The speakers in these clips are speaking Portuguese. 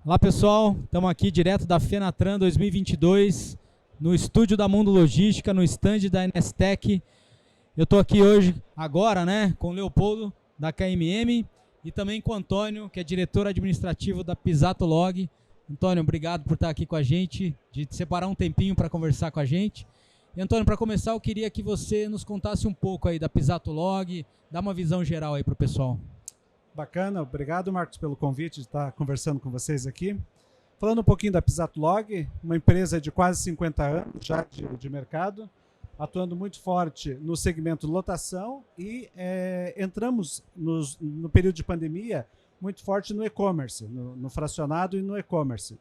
Olá pessoal, estamos aqui direto da Fenatran 2022, no estúdio da Mundo Logística, no stand da NSTec. Eu estou aqui hoje, agora, com o Leopoldo, da KMM, e também com o Antônio, que é diretor administrativo da Pisato Log. Antônio, obrigado por estar aqui com a gente, de separar um tempinho para conversar com a gente. E Antônio, para começar, eu queria que você nos contasse um pouco aí da Pisato Log, dá uma visão geral aí para o pessoal. Bacana, obrigado Marcos pelo convite de estar conversando com vocês aqui. Falando um pouquinho da Pisato Log, uma empresa de quase 50 anos já de mercado, atuando muito forte no segmento lotação e entramos no período de pandemia muito forte no e-commerce, no fracionado e no e-commerce.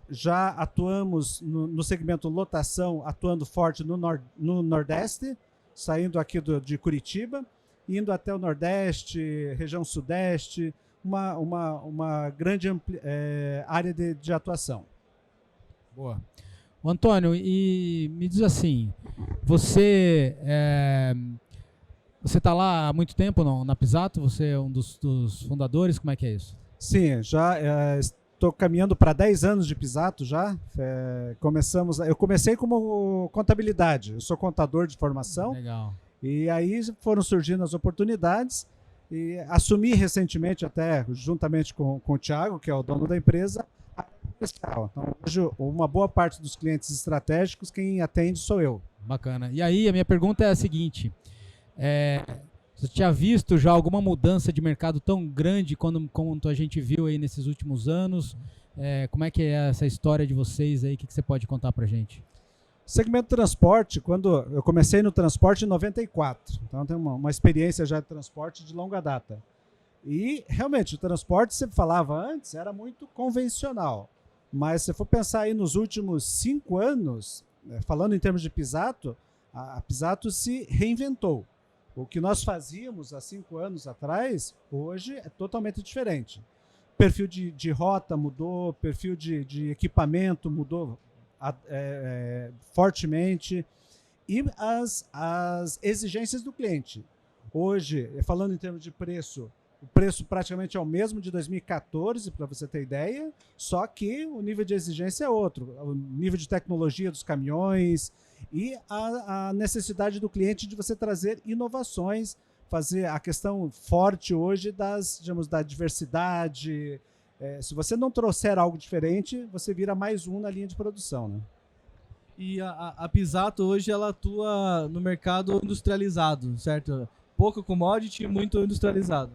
Já atuamos no segmento lotação, atuando forte no Nordeste, saindo aqui de Curitiba, indo até o Nordeste, região Sudeste, uma grande área de atuação. Boa. O Antônio, e me diz assim, você está lá há muito tempo na Pisato? Você é um dos fundadores? Como é que é isso? Sim, já estou caminhando para 10 anos de Pisato já. Eu comecei como contabilidade, eu sou contador de formação. Legal. E aí foram surgindo as oportunidades e assumi recentemente, até juntamente com o Thiago, que é o dono da empresa, a área comercial. Então, hoje, uma boa parte dos clientes estratégicos, quem atende sou eu. Bacana. E aí, a minha pergunta é a seguinte, você tinha visto já alguma mudança de mercado tão grande como a gente viu aí nesses últimos anos? Como é que é essa história de vocês aí? O que você pode contar pra gente? Segmento transporte, quando eu comecei no transporte em 94, então tem uma experiência já de transporte de longa data. E realmente o transporte, você falava antes, era muito convencional, mas se for pensar aí nos últimos 5 anos, falando em termos de Pisato, a Pisato se reinventou. O que nós fazíamos há 5 anos atrás, hoje é totalmente diferente. Perfil de rota mudou, perfil de equipamento mudou fortemente, e as exigências do cliente. Hoje, falando em termos de preço, o preço praticamente é o mesmo de 2014, para você ter ideia, só que o nível de exigência é outro, o nível de tecnologia dos caminhões e a necessidade do cliente de você trazer inovações, fazer a questão forte hoje da diversidade. Se você não trouxer algo diferente, você vira mais um na linha de produção, né? E a Pisato hoje ela atua no mercado industrializado, certo? Pouco commodity e muito industrializado.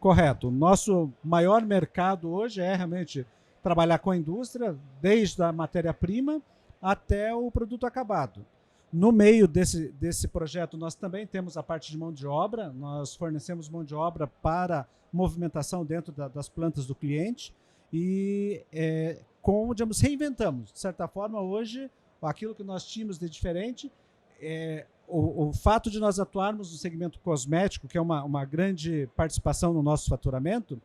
Correto. O nosso maior mercado hoje é realmente trabalhar com a indústria, desde a matéria-prima até o produto acabado. No meio desse projeto, nós também temos a parte de mão de obra. Nós fornecemos mão de obra para movimentação dentro das plantas do cliente e, reinventamos. De certa forma, hoje, aquilo que nós tínhamos de diferente, o fato de nós atuarmos no segmento cosmético, que é uma grande participação no nosso faturamento,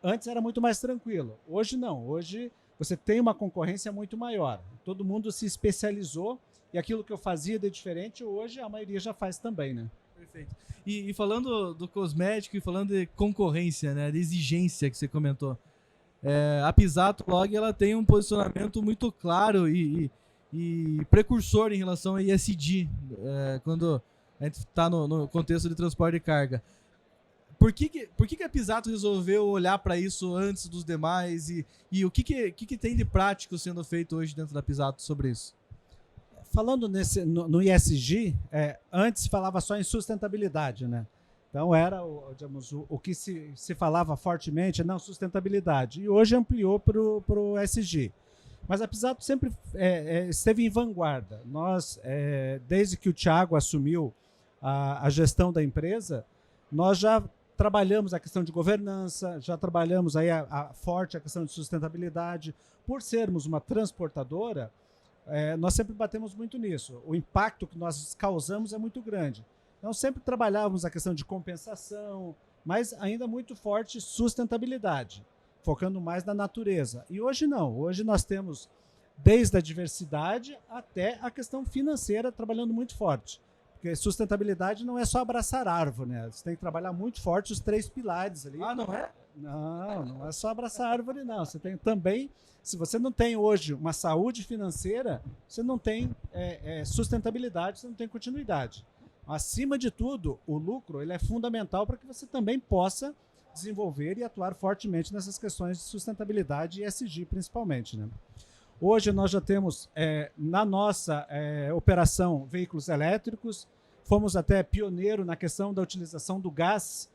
antes era muito mais tranquilo. Hoje não. Hoje você tem uma concorrência muito maior. Todo mundo se especializou. E aquilo que eu fazia de diferente, hoje a maioria já faz também, né? Perfeito. E falando do cosmético e falando de concorrência, né, de exigência que você comentou, a Pisato Log ela tem um posicionamento muito claro e precursor em relação a ESG, quando a gente está no contexto de transporte de carga. Por que a Pisato resolveu olhar para isso antes dos demais e o que tem de prático sendo feito hoje dentro da Pisato sobre isso? Falando no ESG, antes falava só em sustentabilidade, né? Então era o que se falava fortemente, não, sustentabilidade. E hoje ampliou para o ESG. Mas a Pisato sempre esteve em vanguarda. Nós, desde que o Thiago assumiu a gestão da empresa, nós já trabalhamos a questão de governança, já trabalhamos aí forte a questão de sustentabilidade. Por sermos uma transportadora, nós sempre batemos muito nisso. O impacto que nós causamos é muito grande. Então, sempre trabalhávamos a questão de compensação, mas ainda muito forte sustentabilidade, focando mais na natureza. E hoje não. Hoje nós temos desde a diversidade até a questão financeira trabalhando muito forte. Porque sustentabilidade não é só abraçar árvore, né? Você tem que trabalhar muito forte os 3 pilares ali. Ah, não é? Não é só abraçar a árvore, não. Você tem também, se você não tem hoje uma saúde financeira, você não tem sustentabilidade, você não tem continuidade. Acima de tudo, o lucro ele é fundamental para que você também possa desenvolver e atuar fortemente nessas questões de sustentabilidade e ESG principalmente, né? Hoje nós já temos na nossa operação veículos elétricos, fomos até pioneiro na questão da utilização do gás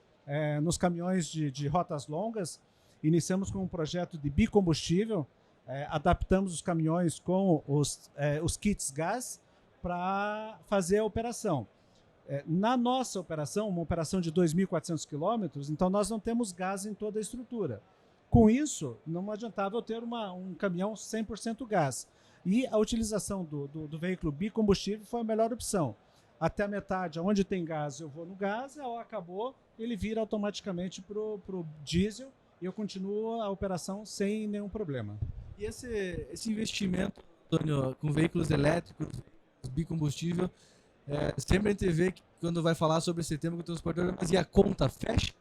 nos caminhões de rotas longas. Iniciamos com um projeto de bicombustível, adaptamos os caminhões com os kits gás para fazer a operação. Na nossa operação, uma operação de 2.400 quilômetros, então nós não temos gás em toda a estrutura. Com isso, não adiantava eu ter um caminhão 100% gás. E a utilização do veículo bicombustível foi a melhor opção. Até a metade, onde tem gás, eu vou no gás, a hora acabou, ele vira automaticamente para o diesel e eu continuo a operação sem nenhum problema. E esse investimento, Antônio, com veículos elétricos, bicombustível, sempre a gente vê que quando vai falar sobre esse tema com o transportador, mas e a conta fecha?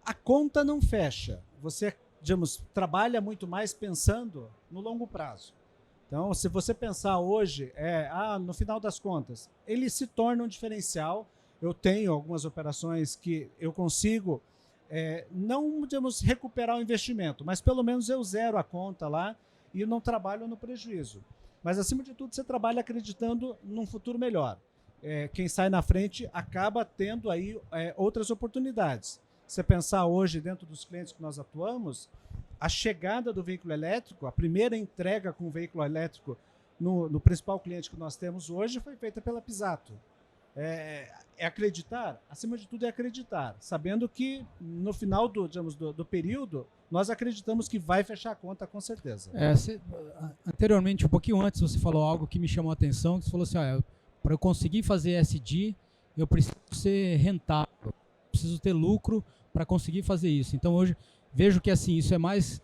A conta não fecha. Você, digamos, trabalha muito mais pensando no longo prazo. Então, se você pensar hoje, no final das contas, ele se torna um diferencial. Eu tenho algumas operações que eu consigo não, digamos, recuperar o investimento, mas pelo menos eu zero a conta lá e eu não trabalho no prejuízo. Mas, acima de tudo, você trabalha acreditando num futuro melhor. Quem sai na frente acaba tendo aí outras oportunidades. Você pensar hoje, dentro dos clientes que nós atuamos, a chegada do veículo elétrico, a primeira entrega com o veículo elétrico no principal cliente que nós temos hoje foi feita pela Pisato. Acreditar, acima de tudo é acreditar, sabendo que no final do período, nós acreditamos que vai fechar a conta com certeza. Anteriormente, um pouquinho antes, você falou algo que me chamou a atenção, que você falou assim, para eu conseguir fazer ESG, eu preciso ser rentável, preciso ter lucro para conseguir fazer isso. Então hoje vejo que assim, isso é mais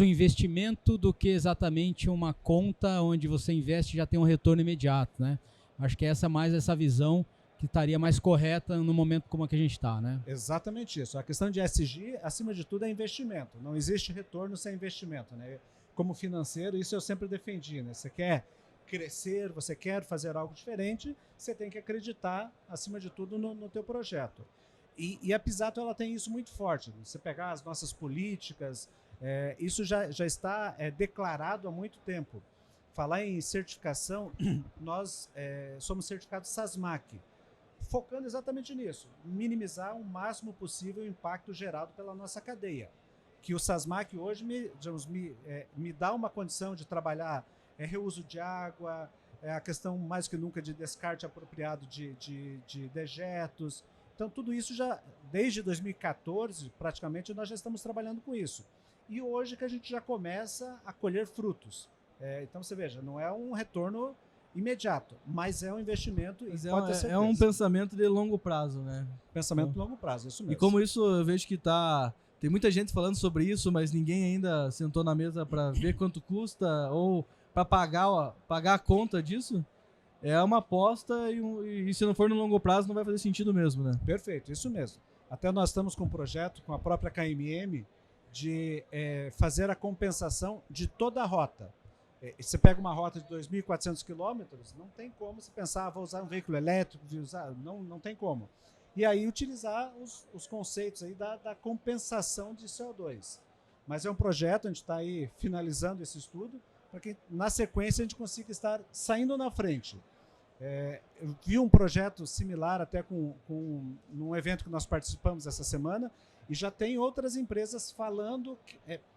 um investimento do que exatamente uma conta onde você investe e já tem um retorno imediato, né? Acho que mais essa visão que estaria mais correta no momento como a que a gente está, né? Exatamente isso. A questão de ESG, acima de tudo, é investimento. Não existe retorno sem investimento, né? Como financeiro, isso eu sempre defendi, né? Você quer crescer, você quer fazer algo diferente, você tem que acreditar, acima de tudo, no teu projeto. E a Pisato ela tem isso muito forte. Você pegar as nossas políticas, isso já está declarado há muito tempo. Falar em certificação, nós somos certificados SASMAC, focando exatamente nisso, minimizar o máximo possível o impacto gerado pela nossa cadeia. Que o SASMAC hoje me dá uma condição de trabalhar reuso de água, a questão mais que nunca de descarte apropriado de dejetos. Então, tudo isso já, desde 2014, praticamente, nós já estamos trabalhando com isso. E hoje que a gente já começa a colher frutos. Então, você veja, não é um retorno imediato, mas é um investimento mas e pode ter certeza. É um pensamento de longo prazo, né? Pensamento de longo prazo, isso mesmo. E como isso, eu vejo que tem muita gente falando sobre isso, mas ninguém ainda sentou na mesa para ver quanto custa ou para pagar a conta disso. É uma aposta e se não for no longo prazo não vai fazer sentido mesmo, né? Perfeito, isso mesmo. Até nós estamos com um projeto com a própria KMM de fazer a compensação de toda a rota. Você pega uma rota de 2.400 quilômetros, não tem como você pensar, vou usar um veículo elétrico, não tem como. E aí utilizar os conceitos aí da compensação de CO2. Mas é um projeto, a gente está aí finalizando esse estudo, para que na sequência a gente consiga estar saindo na frente. Eu vi um projeto similar até num evento que nós participamos essa semana, e já tem outras empresas falando,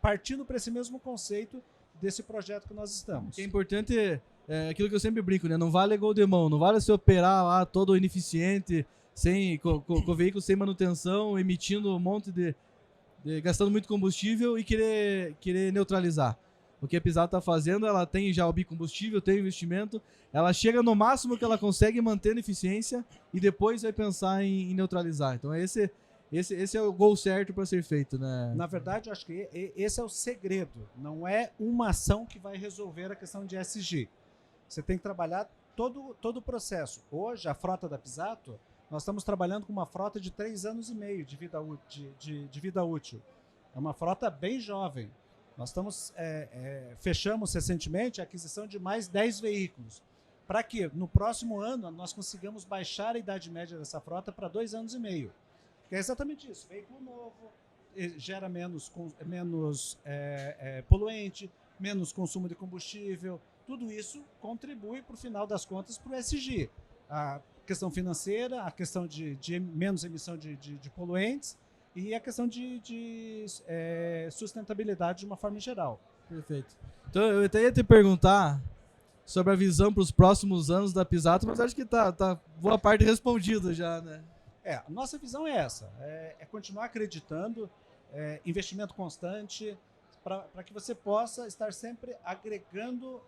partindo para esse mesmo conceito desse projeto que nós estamos. O que é importante aquilo que eu sempre brinco, né? Não vale gol de mão, não vale se operar lá todo ineficiente, com o veículo sem manutenção, emitindo um monte gastando muito combustível e querer neutralizar. O que a Pisato está fazendo, ela tem já o bicombustível, tem o investimento, ela chega no máximo que ela consegue mantendo eficiência e depois vai pensar em neutralizar. Então esse é o gol certo para ser feito, né? Na verdade, eu acho que esse é o segredo. Não é uma ação que vai resolver a questão de ESG. Você tem que trabalhar todo o processo. Hoje, a frota da Pisato, nós estamos trabalhando com uma frota de 3 anos e meio de vida útil. É uma frota bem jovem. Nós fechamos recentemente a aquisição de mais 10 veículos, para que no próximo ano nós consigamos baixar a idade média dessa frota para 2 anos e meio. Que é exatamente isso, veículo novo, gera menos poluente, menos consumo de combustível, tudo isso contribui para o final das contas para o ESG. A questão financeira, a questão de menos emissão de poluentes e a questão de sustentabilidade de uma forma geral. Perfeito. Então eu até ia te perguntar sobre a visão para os próximos anos da Pisato, mas acho que tá boa parte respondida já, né? A nossa visão é essa, é continuar acreditando, investimento constante, para que você possa estar sempre agregando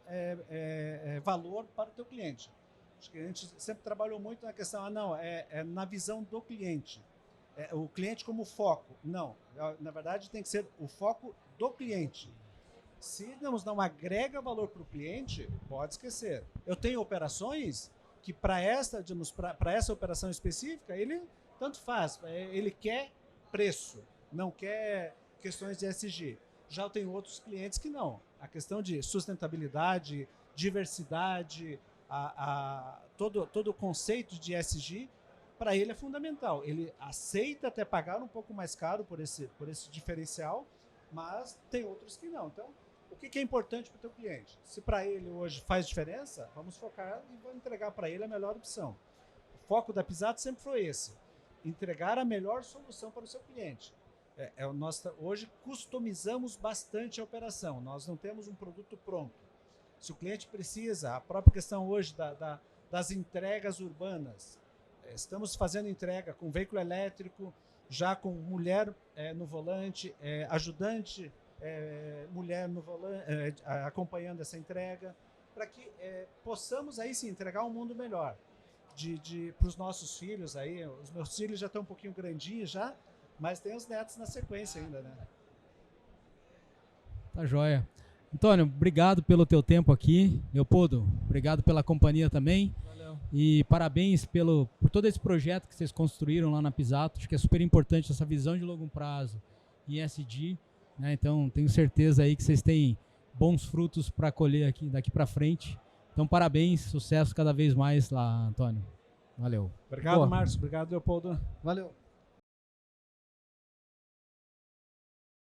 valor para o teu cliente. Acho que a gente sempre trabalhou muito na questão, na visão do cliente. O cliente como foco. Não, na verdade tem que ser o foco do cliente. Se não agrega valor para o cliente, pode esquecer. Eu tenho operações que para essa operação específica, ele tanto faz, ele quer preço, não quer questões de ESG. Já eu tenho outros clientes que não. A questão de sustentabilidade, diversidade, todo o conceito de ESG, para ele é fundamental. Ele aceita até pagar um pouco mais caro por esse diferencial, mas tem outros que não. Então, o que é importante para o teu cliente? Se para ele hoje faz diferença, vamos focar e vamos entregar para ele a melhor opção. O foco da Pisato sempre foi esse, entregar a melhor solução para o seu cliente. Hoje customizamos bastante a operação, nós não temos um produto pronto. Se o cliente precisa, a própria questão hoje das entregas urbanas, estamos fazendo entrega com veículo elétrico, já com mulher no volante, ajudante mulher no volante, acompanhando essa entrega, para que possamos aí sim entregar um mundo melhor para os nossos filhos aí. Os meus filhos já estão um pouquinho grandinhos já, mas tem os netos na sequência ainda, né? Tá joia. Antônio, obrigado pelo teu tempo aqui. Leopoldo, obrigado pela companhia também. Valeu. E parabéns por todo esse projeto que vocês construíram lá na Pisato. Acho que é super importante essa visão de longo prazo em ESG, né? Então, tenho certeza aí que vocês têm bons frutos para colher daqui para frente. Então, parabéns, sucesso cada vez mais lá, Antônio. Valeu. Obrigado, Márcio. Obrigado, Leopoldo. Valeu.